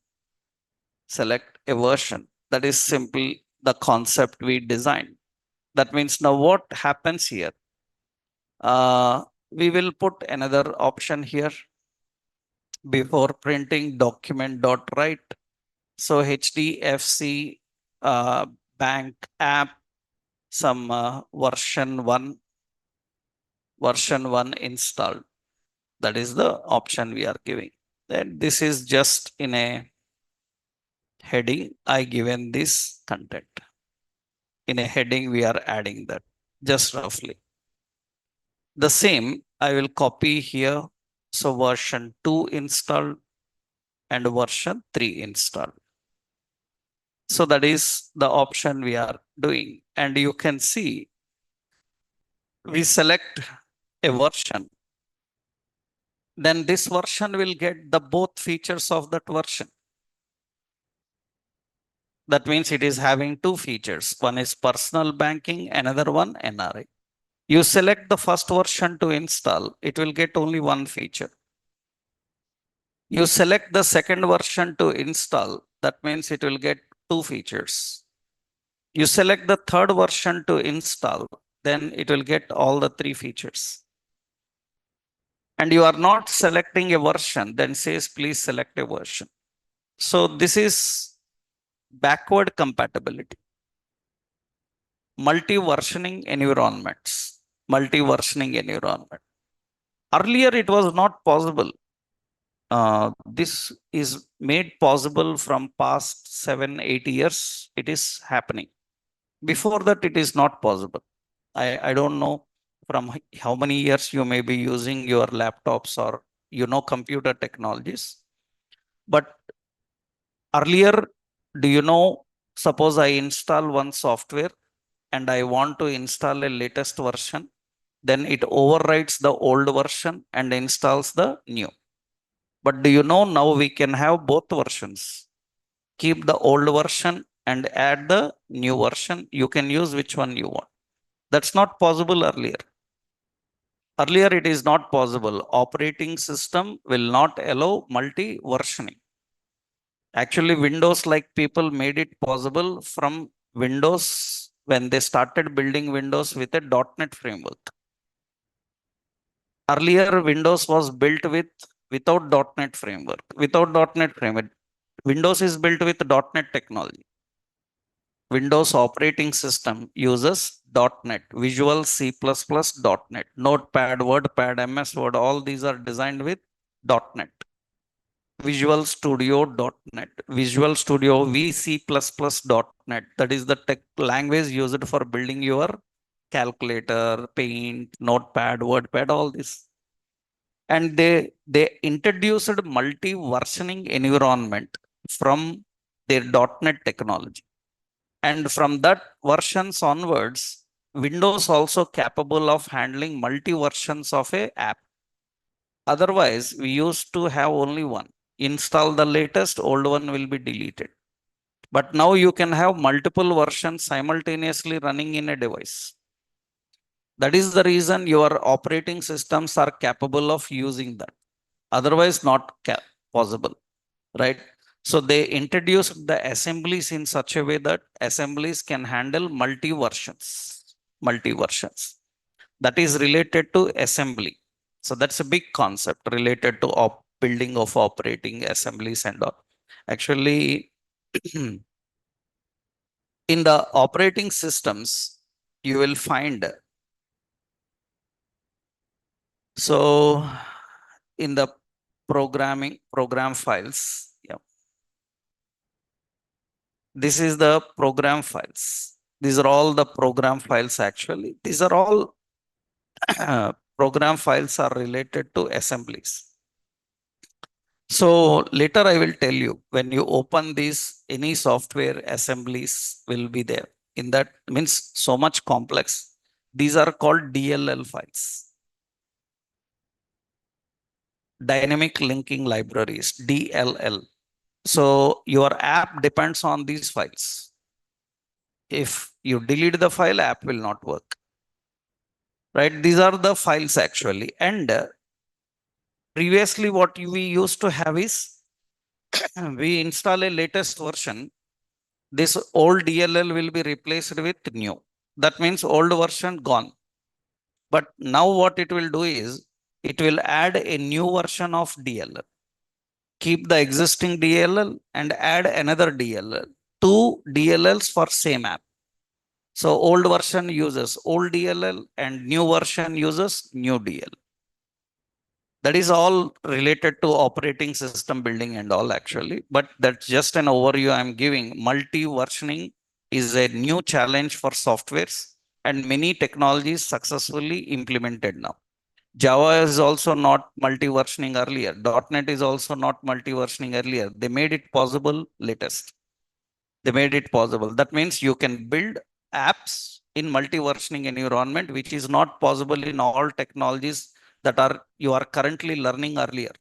Select a version. That is simply the concept we designed. That means now what happens here? We will put another option here before printing document.write. So HDFC bank app, some version 1 installed. That is the option we are giving. Then this is just in a heading. I given this content. In a heading, we are adding that just roughly. The same I will copy here. So version 2 installed and version 3 installed. So that is the option we are doing. And you can see we select a version. Then this version will get the both features of that version. That means it is having two features. One is personal banking, another one NRI. You select the first version to install, it will get only one feature. You select the second version to install, that means it will get two features. You select the third version to install, then it will get all the three features. And you are not selecting a version, then says please select a version. So this is backward compatibility. Multi-versioning environments. Multi-versioning environment. Earlier it was not possible. This is made possible from past 7-8 years. It is happening. Before that, it is not possible. I don't know from how many years you may be using your laptops or computer technologies. But earlier, do you know, suppose I install one software and I want to install a latest version, then it overwrites the old version and installs the new. But do you know now we can have both versions? Keep the old version and add the new version. You can use which one you want. That's not possible earlier. Earlier, it is not possible. Operating system will not allow multi-versioning. Actually, Windows like people made it possible from Windows when they started building Windows with a .NET framework. Earlier, Windows was built without .NET framework. Without .NET framework, Windows is built with .NET technology. Windows operating system uses .NET, Visual C++, .NET, Notepad, WordPad, MS Word, all these are designed with .NET. Visual Studio .NET, Visual Studio VC++ .NET, that is the tech language used for building your calculator, Paint, Notepad, WordPad, all this. And they introduced multi-versioning environment from their .NET technology. And from that versions onwards, Windows also capable of handling multi versions of a app. Otherwise, we used to have only one. Install the latest, old one will be deleted. But now you can have multiple versions simultaneously running in a device. That is the reason your operating systems are capable of using that. Otherwise, not possible, right? So they introduced the assemblies in such a way that assemblies can handle multi versions. That is related to assembly. So that's a big concept related to building of operating assemblies and all. Actually, in the operating systems, you will find So in the program files, yeah, this is the program files. These are all the program files actually. These are all program files are related to assemblies. So later I will tell you when you open these, any software assemblies will be there. In that means so much complex. These are called DLL files, dynamic linking libraries, DLL. So your app depends on these files. If you delete the file, app will not work. Right? These are the files actually. And previously, what we used to have is we install a latest version. This old DLL will be replaced with new. That means old version gone. But now what it will do is it will add a new version of DLL. Keep the existing DLL and add another DLL. Two DLLs for same app. So old version uses old DLL and new version uses new DLL. That is all related to operating system building and all actually, but that's just an overview I'm giving. Multi-versioning is a new challenge for softwares and many technologies successfully implemented now. Java is also not multi-versioning earlier. .NET is also not multi-versioning earlier. They made it possible latest. They made it possible. That means you can build apps in multi-versioning environment, which is not possible in all technologies that are you are currently learning earlier.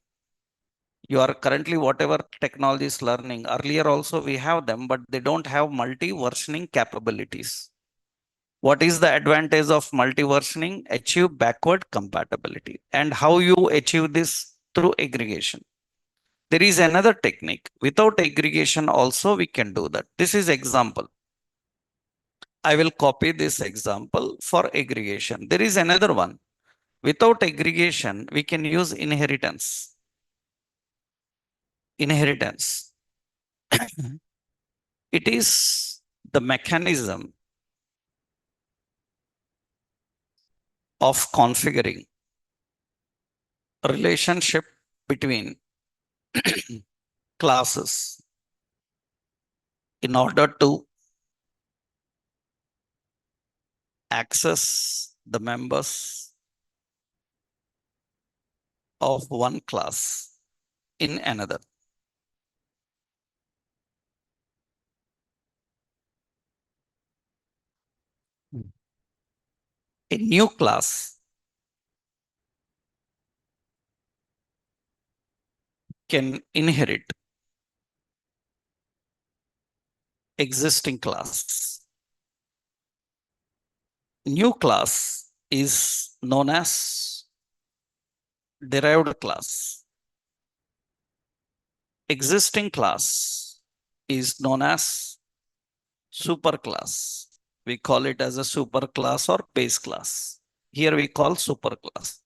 You are currently whatever technology is learning earlier also we have them, but they don't have multi-versioning capabilities. What is the advantage of multi-versioning? Achieve backward compatibility. And how you achieve this? Through aggregation. There is another technique. Without aggregation also we can do that. This is example. I will copy this example for aggregation. There is another one. Without aggregation, we can use inheritance. Inheritance. It is the mechanism of configuring a relationship between classes in order to access the members of one class in another. A new class can inherit existing class. New class is known as derived class. Existing class is known as superclass. We call it as a superclass or base class. Here we call superclass.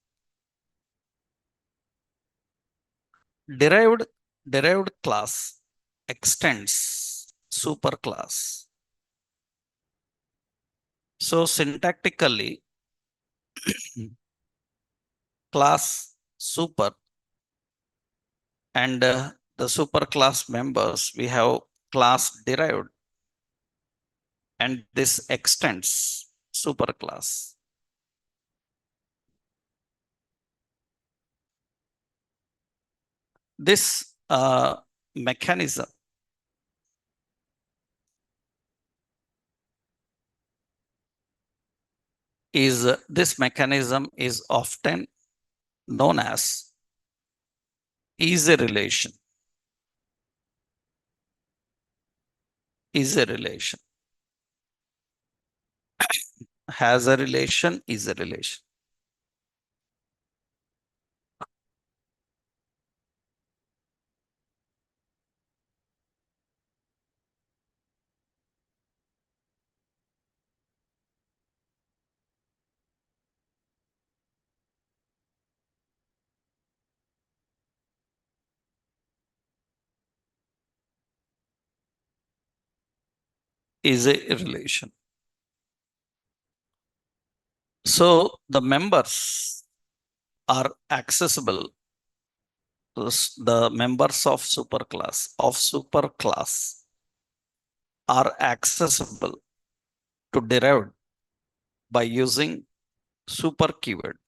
Derived class extends superclass. So syntactically, class super and the superclass members, we have class derived and this extends superclass. This mechanism this mechanism is often known as is a relation. Is a relation. Has a relation, is a relation. Is a relation. So the members are accessible. The members of superclass are accessible to derived by using super keyword.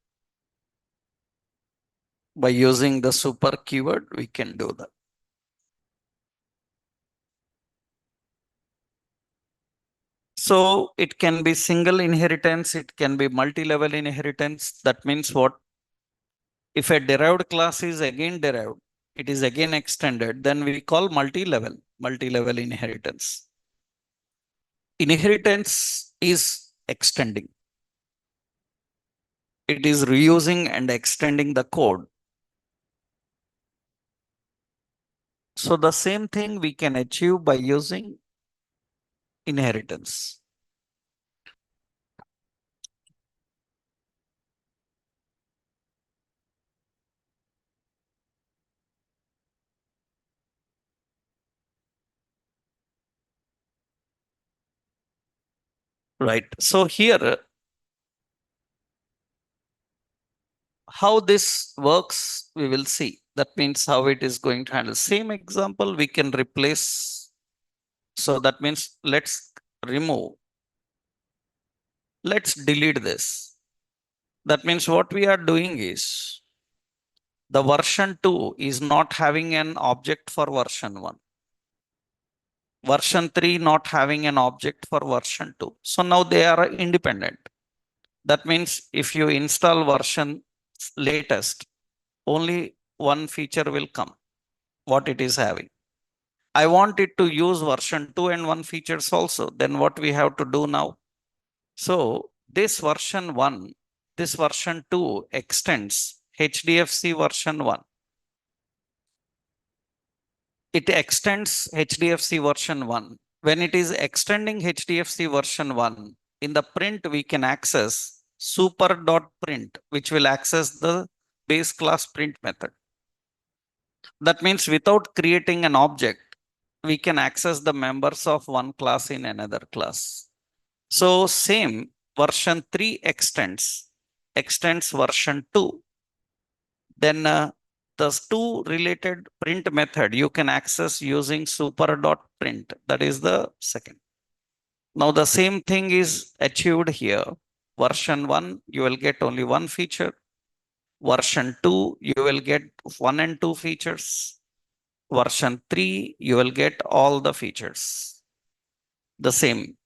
By using the super keyword, we can do that. So it can be single inheritance, it can be multi-level inheritance. That means what? If a derived class is again derived, it is again extended, then we call multi-level inheritance. Inheritance is extending. It is reusing and extending the code. So the same thing we can achieve by using inheritance. Right. So here, how this works, we will see. That means how it is going to handle. Same example, we can replace. So that means let's remove. Let's delete this. That means what we are doing is the version 2 is not having an object for version 1. Version 3 not having an object for version 2. So now they are independent. That means if you install version latest, only one feature will come, what it is having. I want it to use version 2 and 1 features also. Then what we have to do now? So this version 1, this version 2 extends HDFC version 1. It extends HDFC version 1. When it is extending HDFC version 1, in the print we can access super.print, which will access the base class print method. That means without creating an object, we can access the members of one class in another class. So same version 3 extends version 2. Then the two related print method you can access using super.print. That is the second. Now the same thing is achieved here. Version 1, you will get only one feature. Version 2, you will get 1 and 2 features. Version 3, you will get all the features. The same.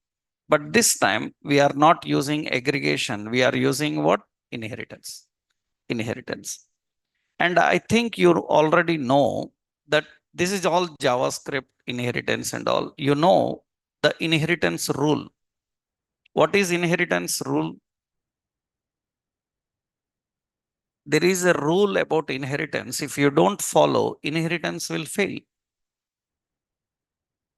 But this time, we are not using aggregation. We are using what? Inheritance. Inheritance. And I think you already know that this is all JavaScript inheritance and all. You know the inheritance rule. What is inheritance rule? There is a rule about inheritance. If you don't follow, inheritance will fail.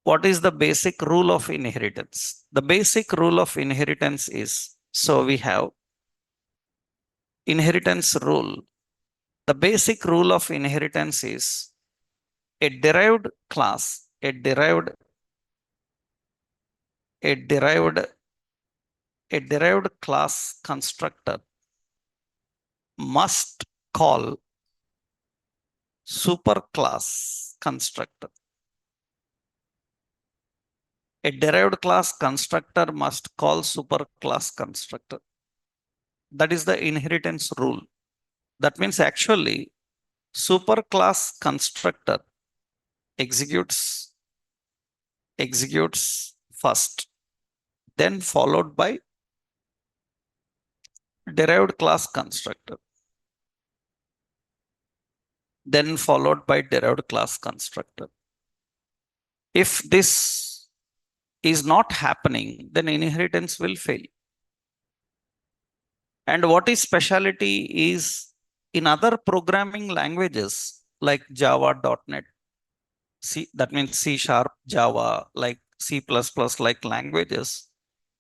What is the basic rule of inheritance? The basic rule of inheritance is, so we have inheritance rule. The basic rule of inheritance is a derived class, a derived class constructor must call superclass constructor. A derived class constructor must call superclass constructor. That is the inheritance rule. That means actually superclass constructor executes first, then followed by derived class constructor, then followed by derived class constructor. If this is not happening, then inheritance will fail. And what is specialty is in other programming languages like Java, .NET, C, that means C Sharp, Java, like C++ like languages,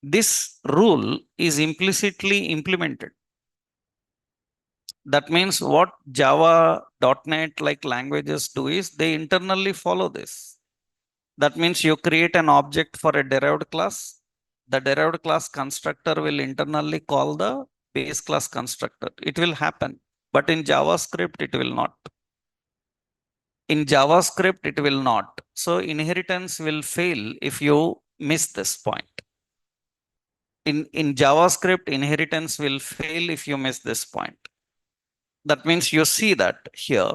this rule is implicitly implemented. That means what Java, .NET like languages do is they internally follow this. That means you create an object for a derived class. The derived class constructor will internally call the base class constructor. It will happen. but in JavaScript, it will not. In JavaScript, it will not. So inheritance will fail if you miss this point. In JavaScript, inheritance will fail if you miss this point. That means you see that here.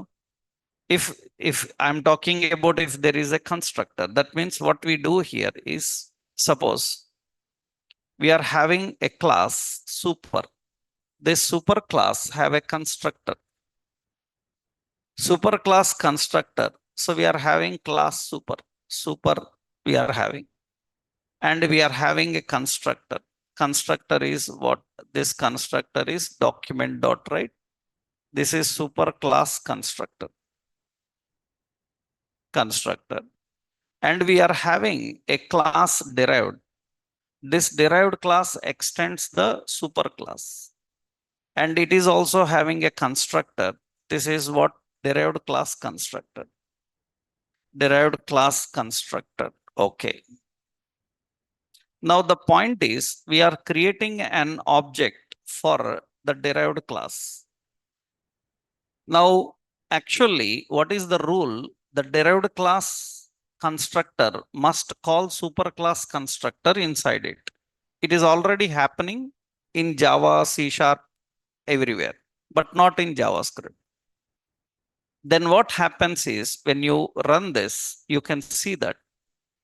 If I'm talking about if there is a constructor, that means what we do here is, suppose we are having a class super. This super class have a constructor. Super class constructor. So we are having class super. Super we are having. And we are having a constructor. Constructor is what? This constructor is document dot write. This is super class constructor. And we are having a class derived. This derived class extends the super class. And it is also having a constructor. This is what? Derived class constructor. Derived class constructor. Okay. Now the point is we are creating an object for the derived class. Now, actually, what is the rule? The derived class constructor must call superclass constructor inside it. It is already happening in Java, C#, everywhere, but not in JavaScript. Then what happens is when you run this, you can see that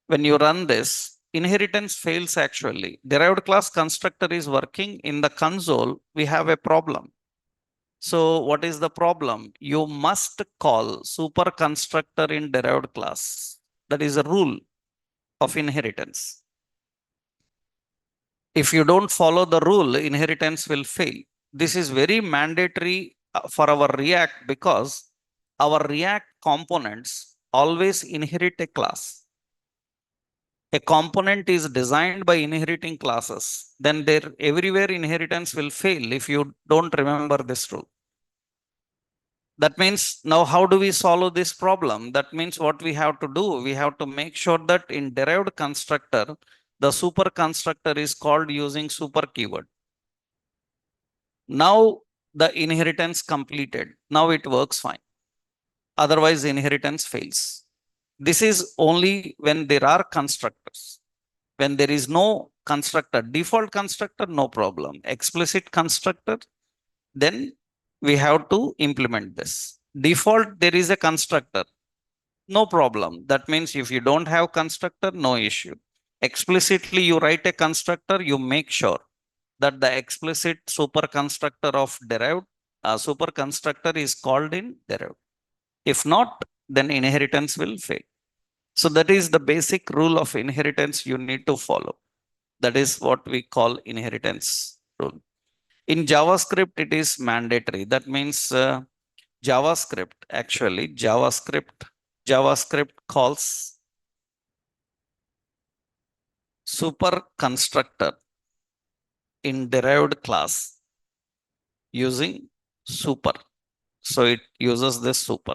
when you run this, inheritance fails actually. Derived class constructor is working in the console. We have a problem. So what is the problem? You must call super constructor in derived class. That is a rule of inheritance. If you don't follow the rule, inheritance will fail. This is very mandatory for our React because our React components always inherit a class. A component is designed by inheriting classes. Then there everywhere inheritance will fail if you don't remember this rule. That means now how do we solve this problem? That means what we have to do, we have to make sure that in derived constructor, the super constructor is called using super keyword. Now the inheritance completed. Now it works fine. Otherwise inheritance fails. This is only when there are constructors. When there is no constructor, default constructor, no problem. Explicit constructor, then we have to implement this. Default, there is a constructor. No problem. That means if you don't have constructor, no issue. Explicitly, you write a constructor, you make sure that the explicit super constructor of derived super constructor is called in derived. If not, then inheritance will fail. So that is the basic rule of inheritance you need to follow. That is what we call inheritance rule. In JavaScript, it is mandatory. That means JavaScript calls super constructor in derived class using super. So it uses this super.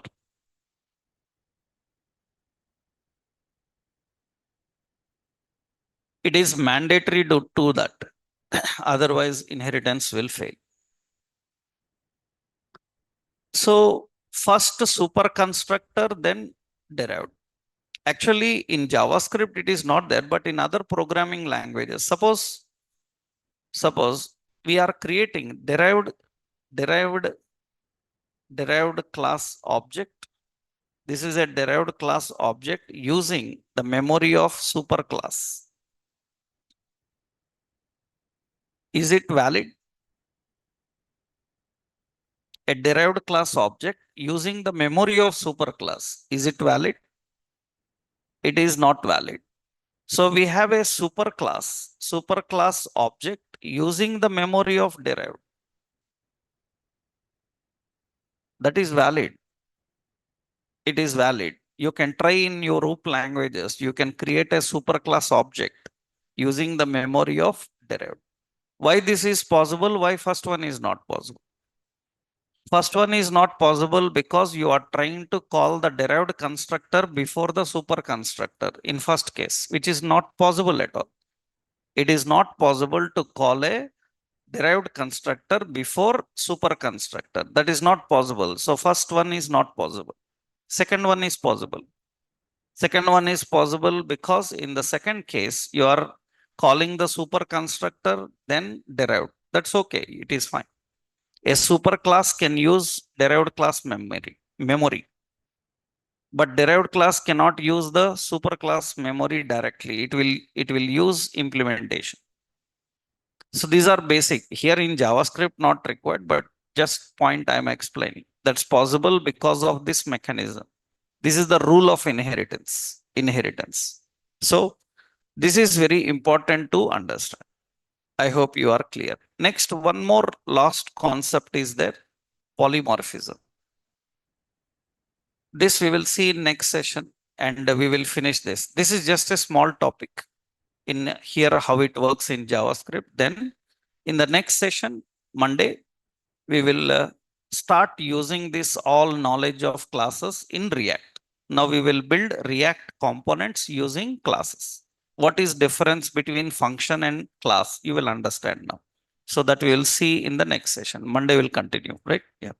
It is mandatory to do that. Otherwise, inheritance will fail. So first super constructor, then derived. Actually, in JavaScript, it is not there, but in other programming languages, suppose we are creating derived class object. This is a derived class object using the memory of superclass. Is it valid? A derived class object using the memory of superclass. Is it valid? It is not valid. So we have a superclass object using the memory of derived. That is valid. It is valid. You can try in your root languages. You can create a superclass object using the memory of derived. Why this is possible? Why first one is not possible? First one is not possible because you are trying to call the derived constructor before the super constructor in first case, which is not possible at all. It is not possible to call a derived constructor before super constructor. That is not possible. So first one is not possible. Second one is possible. Second one is possible because in the second case, you are calling the super constructor, then derived. That's okay. It is fine. A superclass can use derived class memory, but derived class cannot use the superclass memory directly. It will use implementation. So these are basic here in JavaScript, not required, but just point I'm explaining. That's possible because of this mechanism. This is the rule of inheritance. So this is very important to understand. I hope you are clear. Next, one more last concept is there, polymorphism. This we will see in next session and we will finish this. This is just a small topic in here how it works in JavaScript. Then in the next session, Monday, we will start using this all knowledge of classes in React. Now we will build React components using classes. What is difference between function and class? You will understand now. So that we will see in the next session. Monday will continue, right? Yeah.